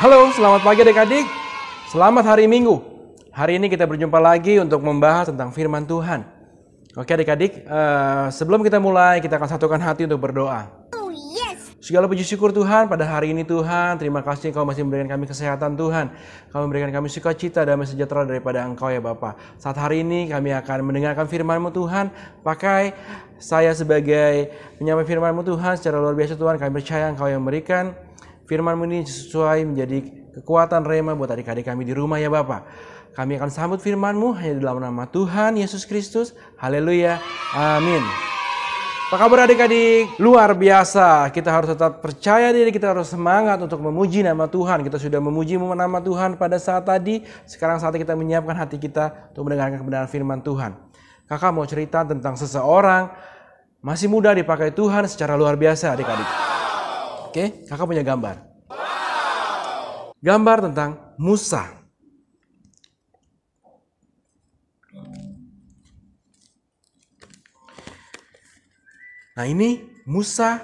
Halo, selamat pagi adik-adik. Selamat hari Minggu. Hari ini kita berjumpa lagi untuk membahas tentang firman Tuhan. Oke adik-adik, sebelum kita mulai, kita akan satukan hati untuk berdoa. Segala puji syukur Tuhan pada hari ini Tuhan. Terima kasih Engkau masih memberikan kami kesehatan Tuhan. Kau memberikan kami sukacita, damai sejahtera daripada Engkau ya Bapa. Saat hari ini kami akan mendengarkan firman-Mu Tuhan. Pakai saya sebagai penyampai firman-Mu Tuhan. Secara luar biasa Tuhan, kami percaya Engkau yang memberikan firman-Mu ini sesuai menjadi kekuatan rema buat adik-adik kami di rumah ya Bapa. Kami akan sambut firman-Mu hanya dalam nama Tuhan Yesus Kristus. Haleluya. Amin. Apa kabar adik-adik? Luar biasa. Kita harus tetap percaya diri, kita harus semangat untuk memuji nama Tuhan. Kita sudah memuji nama Tuhan pada saat tadi. Sekarang saatnya kita menyiapkan hati kita untuk mendengarkan kebenaran firman Tuhan. Kakak mau cerita tentang seseorang masih muda dipakai Tuhan secara luar biasa adik-adik. Oke, kakak punya gambar. Gambar tentang Musa. Nah ini Musa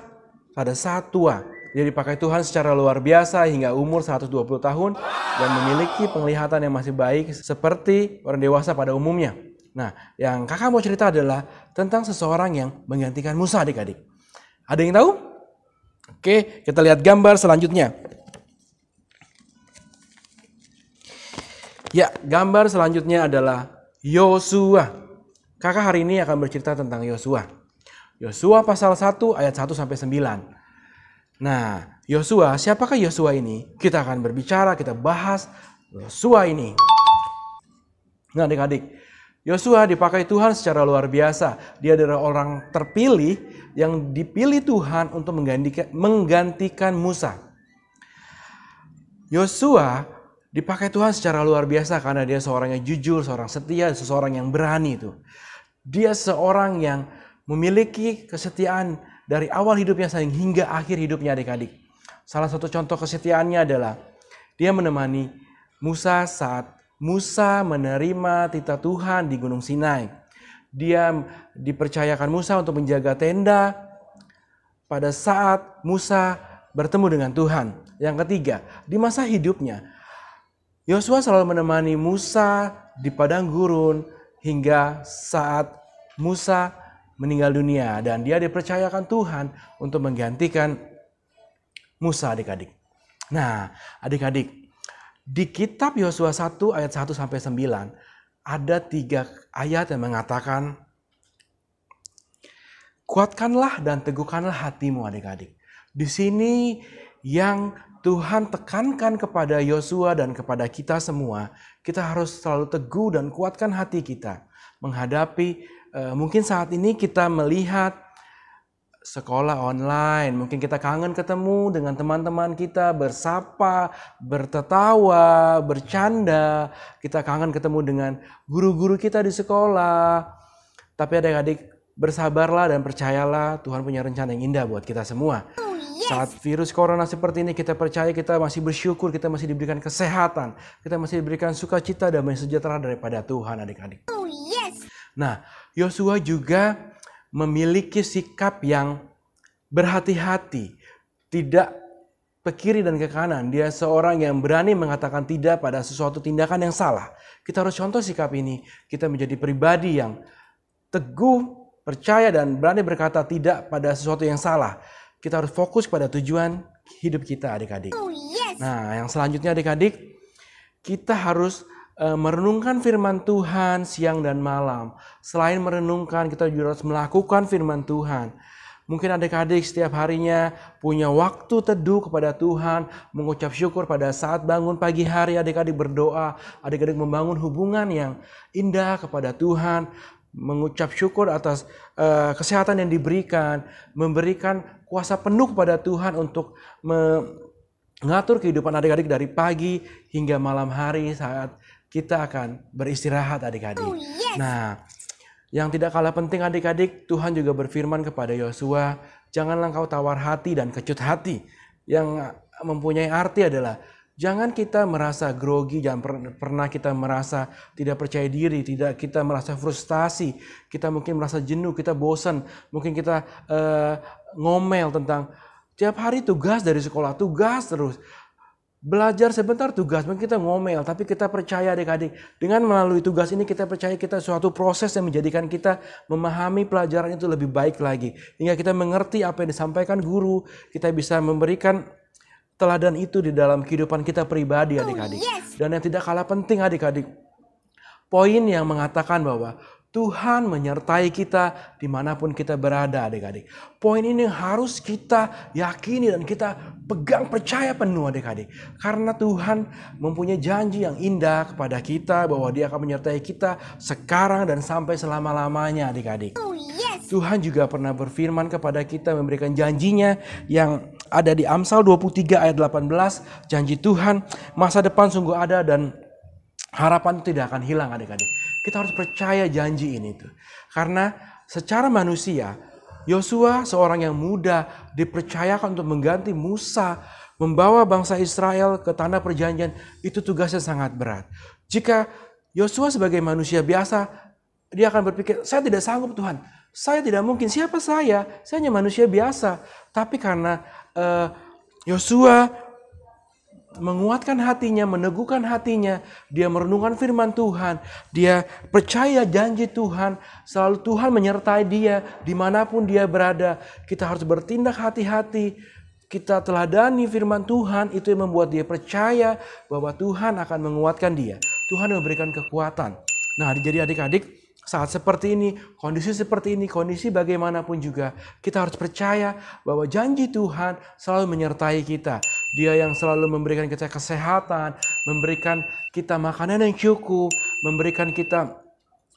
pada saat tua. Dia dipakai Tuhan secara luar biasa hingga umur 120 tahun. Dan memiliki penglihatan yang masih baik seperti orang dewasa pada umumnya. Nah yang kakak mau cerita adalah tentang seseorang yang menggantikan Musa adik-adik. Ada yang tahu? Oke, kita lihat gambar selanjutnya. Ya, gambar selanjutnya adalah Yosua. Kakak hari ini akan bercerita tentang Yosua. Yosua pasal 1 ayat 1 sampai 9. Nah, Yosua, siapakah Yosua ini? Kita akan berbicara, kita bahas Yosua ini. Nah, adik-adik, Yosua dipakai Tuhan secara luar biasa. Dia adalah orang terpilih yang dipilih Tuhan untuk menggantikan Musa. Yosua dipakai Tuhan secara luar biasa karena dia seorang yang jujur, seorang setia, seseorang yang berani itu. Dia seorang yang memiliki kesetiaan dari awal hidupnya hingga akhir hidupnya adik-adik. Salah satu contoh kesetiaannya adalah dia menemani Musa saat Musa menerima titah Tuhan di Gunung Sinai. Dia dipercayakan Musa untuk menjaga tenda pada saat Musa bertemu dengan Tuhan. Yang ketiga, di masa hidupnya, Yosua selalu menemani Musa di padang gurun hingga saat Musa meninggal dunia. Dan dia dipercayakan Tuhan untuk menggantikan Musa adik-adik. Nah adik-adik, di kitab Yosua 1 ayat 1 sampai 9 ada 3 ayat yang mengatakan, kuatkanlah dan teguhkanlah hatimu adik-adik. Di sini yang Tuhan tekankan kepada Yosua dan kepada kita semua, kita harus selalu teguh dan kuatkan hati kita menghadapi mungkin saat ini kita melihat sekolah online, mungkin kita kangen ketemu dengan teman-teman kita, bersapa, bertertawa, bercanda. Kita kangen ketemu dengan guru-guru kita di sekolah. Tapi adik-adik, bersabarlah dan percayalah Tuhan punya rencana yang indah buat kita semua. Saat virus corona seperti ini, kita percaya kita masih bersyukur, kita masih diberikan kesehatan, kita masih diberikan sukacita dan sejahtera daripada Tuhan adik-adik. Nah, Yosua juga memiliki sikap yang berhati-hati, tidak ke kiri dan ke kanan. Dia seorang yang berani mengatakan tidak pada sesuatu tindakan yang salah. Kita harus contoh sikap ini. Kita menjadi pribadi yang teguh, percaya dan berani berkata tidak pada sesuatu yang salah. Kita harus fokus pada tujuan hidup kita adik-adik. Nah yang selanjutnya adik-adik, kita harus merenungkan firman Tuhan siang dan malam. Selain merenungkan, kita juga harus melakukan firman Tuhan. Mungkin adik-adik setiap harinya punya waktu teduh kepada Tuhan, mengucap syukur pada saat bangun pagi hari, adik-adik berdoa, adik-adik membangun hubungan yang indah kepada Tuhan, mengucap syukur atas kesehatan yang diberikan, memberikan kuasa penuh kepada Tuhan untuk mengatur kehidupan adik-adik dari pagi hingga malam hari saat kita akan beristirahat adik-adik. Nah, yang tidak kalah penting adik-adik, Tuhan juga berfirman kepada Yosua, janganlah engkau tawar hati dan kecut hati. Yang mempunyai arti adalah, jangan kita merasa grogi, jangan pernah kita merasa tidak percaya diri, tidak kita merasa frustasi, kita mungkin merasa jenuh, kita bosan, mungkin kita ngomel tentang tiap hari tugas dari sekolah, tugas terus. Belajar sebentar tugas, mungkin kita ngomel, tapi kita percaya adik-adik, dengan melalui tugas ini kita percaya kita suatu proses yang menjadikan kita memahami pelajaran itu lebih baik lagi. Hingga kita mengerti apa yang disampaikan guru, kita bisa memberikan teladan itu di dalam kehidupan kita pribadi adik-adik. Dan yang tidak kalah penting adik-adik, poin yang mengatakan bahwa Tuhan menyertai kita dimanapun kita berada adik-adik. Poin ini harus kita yakini dan kita pegang percaya penuh adik-adik. Karena Tuhan mempunyai janji yang indah kepada kita bahwa Dia akan menyertai kita sekarang dan sampai selama-lamanya adik-adik. Tuhan juga pernah berfirman kepada kita memberikan janjinya yang ada di Amsal 23 ayat 18. Janji Tuhan masa depan sungguh ada dan harapan itu tidak akan hilang adik-adik. Kita harus percaya janji ini tuh. Karena secara manusia, Yosua seorang yang muda dipercayakan untuk mengganti Musa, membawa bangsa Israel ke tanah perjanjian, itu tugasnya sangat berat. Jika Yosua sebagai manusia biasa, dia akan berpikir, saya tidak sanggup Tuhan, saya tidak mungkin, siapa saya hanya manusia biasa. Tapi karena Yosua menguatkan hatinya, meneguhkan hatinya, dia merenungkan firman Tuhan, dia percaya janji Tuhan, selalu Tuhan menyertai dia dimanapun dia berada. Kita harus bertindak hati-hati, kita teladani firman Tuhan, itu yang membuat dia percaya bahwa Tuhan akan menguatkan dia, Tuhan memberikan kekuatan. Nah, jadi adik-adik, saat seperti ini, kondisi bagaimanapun juga, kita harus percaya bahwa janji Tuhan selalu menyertai kita. Dia yang selalu memberikan kita kesehatan, memberikan kita makanan yang cukup, memberikan kita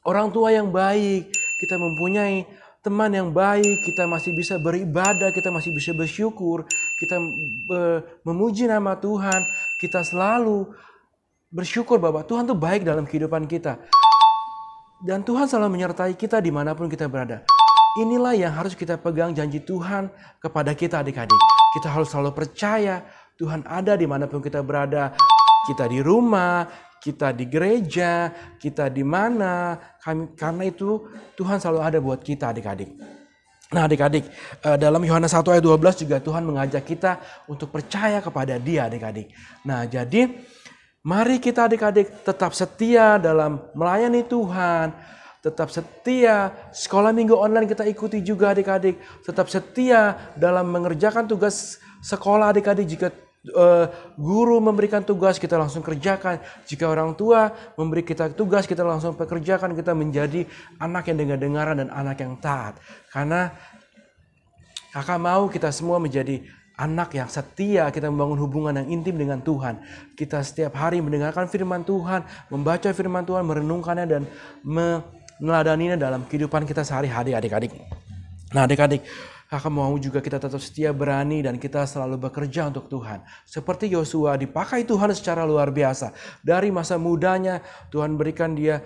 orang tua yang baik, kita mempunyai teman yang baik, kita masih bisa beribadah, kita masih bisa bersyukur, kita memuji nama Tuhan, kita selalu bersyukur bahwa Tuhan itu baik dalam kehidupan kita. Dan Tuhan selalu menyertai kita dimanapun kita berada. Inilah yang harus kita pegang janji Tuhan kepada kita adik-adik. Kita harus selalu percaya Tuhan ada dimanapun kita berada. Kita di rumah, kita di gereja, kita di mana. Karena itu Tuhan selalu ada buat kita adik-adik. Nah adik-adik, dalam Yohanes 1 ayat 12 juga Tuhan mengajak kita untuk percaya kepada Dia adik-adik. Nah jadi mari kita adik-adik tetap setia dalam melayani Tuhan. Tetap setia, sekolah minggu online kita ikuti juga adik-adik. Tetap setia dalam mengerjakan tugas sekolah adik-adik. Jika guru memberikan tugas, kita langsung kerjakan. Jika orang tua memberi kita tugas, kita langsung pekerjakan. Kita menjadi anak yang dengar-dengaran dan anak yang taat. Karena kakak mau kita semua menjadi anak yang setia, kita membangun hubungan yang intim dengan Tuhan. Kita setiap hari mendengarkan firman Tuhan, membaca firman Tuhan, merenungkannya dan meneladaninya dalam kehidupan kita sehari-hari adik-adik. Nah adik-adik, kakak mau juga kita tetap setia, berani, dan kita selalu bekerja untuk Tuhan. Seperti Yosua dipakai Tuhan secara luar biasa. Dari masa mudanya Tuhan berikan dia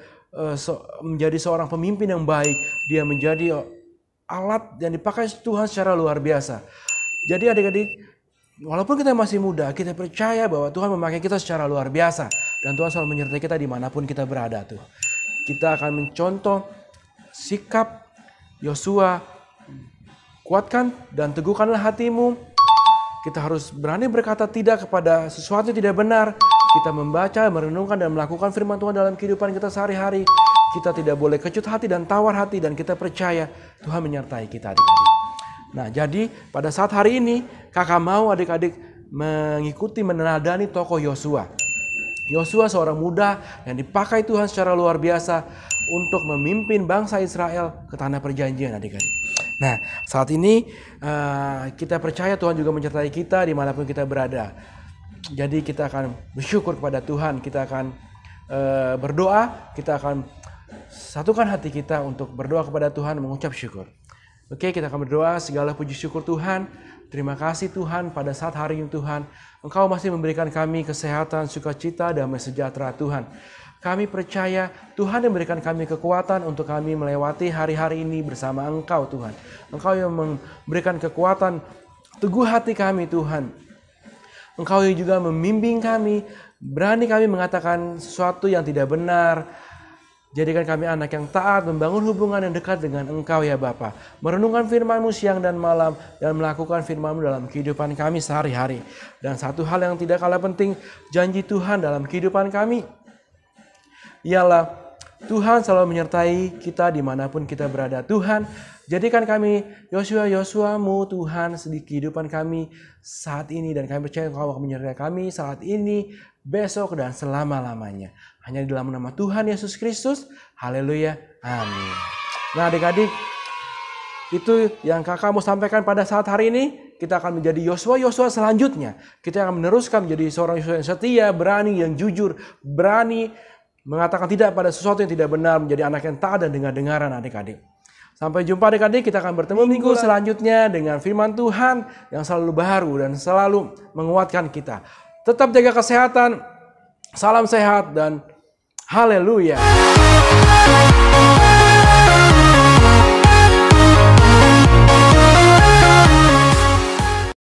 menjadi seorang pemimpin yang baik. Dia menjadi alat yang dipakai Tuhan secara luar biasa. Jadi adik-adik, walaupun kita masih muda, kita percaya bahwa Tuhan memakai kita secara luar biasa. Dan Tuhan selalu menyertai kita dimanapun kita berada tuh. Kita akan mencontoh sikap Yosua. Kuatkan dan teguhkanlah hatimu. Kita harus berani berkata tidak kepada sesuatu yang tidak benar. Kita membaca, merenungkan dan melakukan firman Tuhan dalam kehidupan kita sehari-hari. Kita tidak boleh kecut hati dan tawar hati. Dan kita percaya Tuhan menyertai kita adik-adik. Nah jadi pada saat hari ini kakak mau adik-adik mengikuti meneladani tokoh Yosua. Yosua seorang muda yang dipakai Tuhan secara luar biasa untuk memimpin bangsa Israel ke tanah perjanjian adik-adik. Nah saat ini kita percaya Tuhan juga menyertai kita dimanapun kita berada. Jadi kita akan bersyukur kepada Tuhan, kita akan berdoa, kita akan satukan hati kita untuk berdoa kepada Tuhan, mengucap syukur. Oke, kita akan berdoa. Segala puji syukur Tuhan. Terima kasih Tuhan pada saat hari ini Tuhan. Engkau masih memberikan kami kesehatan, sukacita, damai sejahtera Tuhan. Kami percaya Tuhan yang memberikan kami kekuatan untuk kami melewati hari-hari ini bersama Engkau Tuhan. Engkau yang memberikan kekuatan, teguh hati kami Tuhan. Engkau yang juga membimbing kami, berani kami mengatakan sesuatu yang tidak benar. Jadikan kami anak yang taat, membangun hubungan yang dekat dengan Engkau ya Bapa. Merenungkan firman-Mu siang dan malam, dan melakukan firman-Mu dalam kehidupan kami sehari-hari. Dan satu hal yang tidak kalah penting, janji Tuhan dalam kehidupan kami ialah Tuhan selalu menyertai kita dimanapun kita berada. Tuhan, jadikan kami Yosua-Mu Tuhan di kehidupan kami saat ini. Dan kami percaya Engkau akan menyertai kami saat ini, besok, dan selama-lamanya. Hanya di dalam nama Tuhan Yesus Kristus. Haleluya. Amin. Nah adik-adik, itu yang kakak mau sampaikan pada saat hari ini. Kita akan menjadi Yosua selanjutnya. Kita akan meneruskan menjadi seorang Yosua yang setia, berani, yang jujur, berani mengatakan tidak pada sesuatu yang tidak benar, menjadi anak yang taat dan dengar-dengaran adik-adik. Sampai jumpa adik-adik, kita akan bertemu minggu selanjutnya dengan firman Tuhan yang selalu baru dan selalu menguatkan kita. Tetap jaga kesehatan, salam sehat dan haleluya.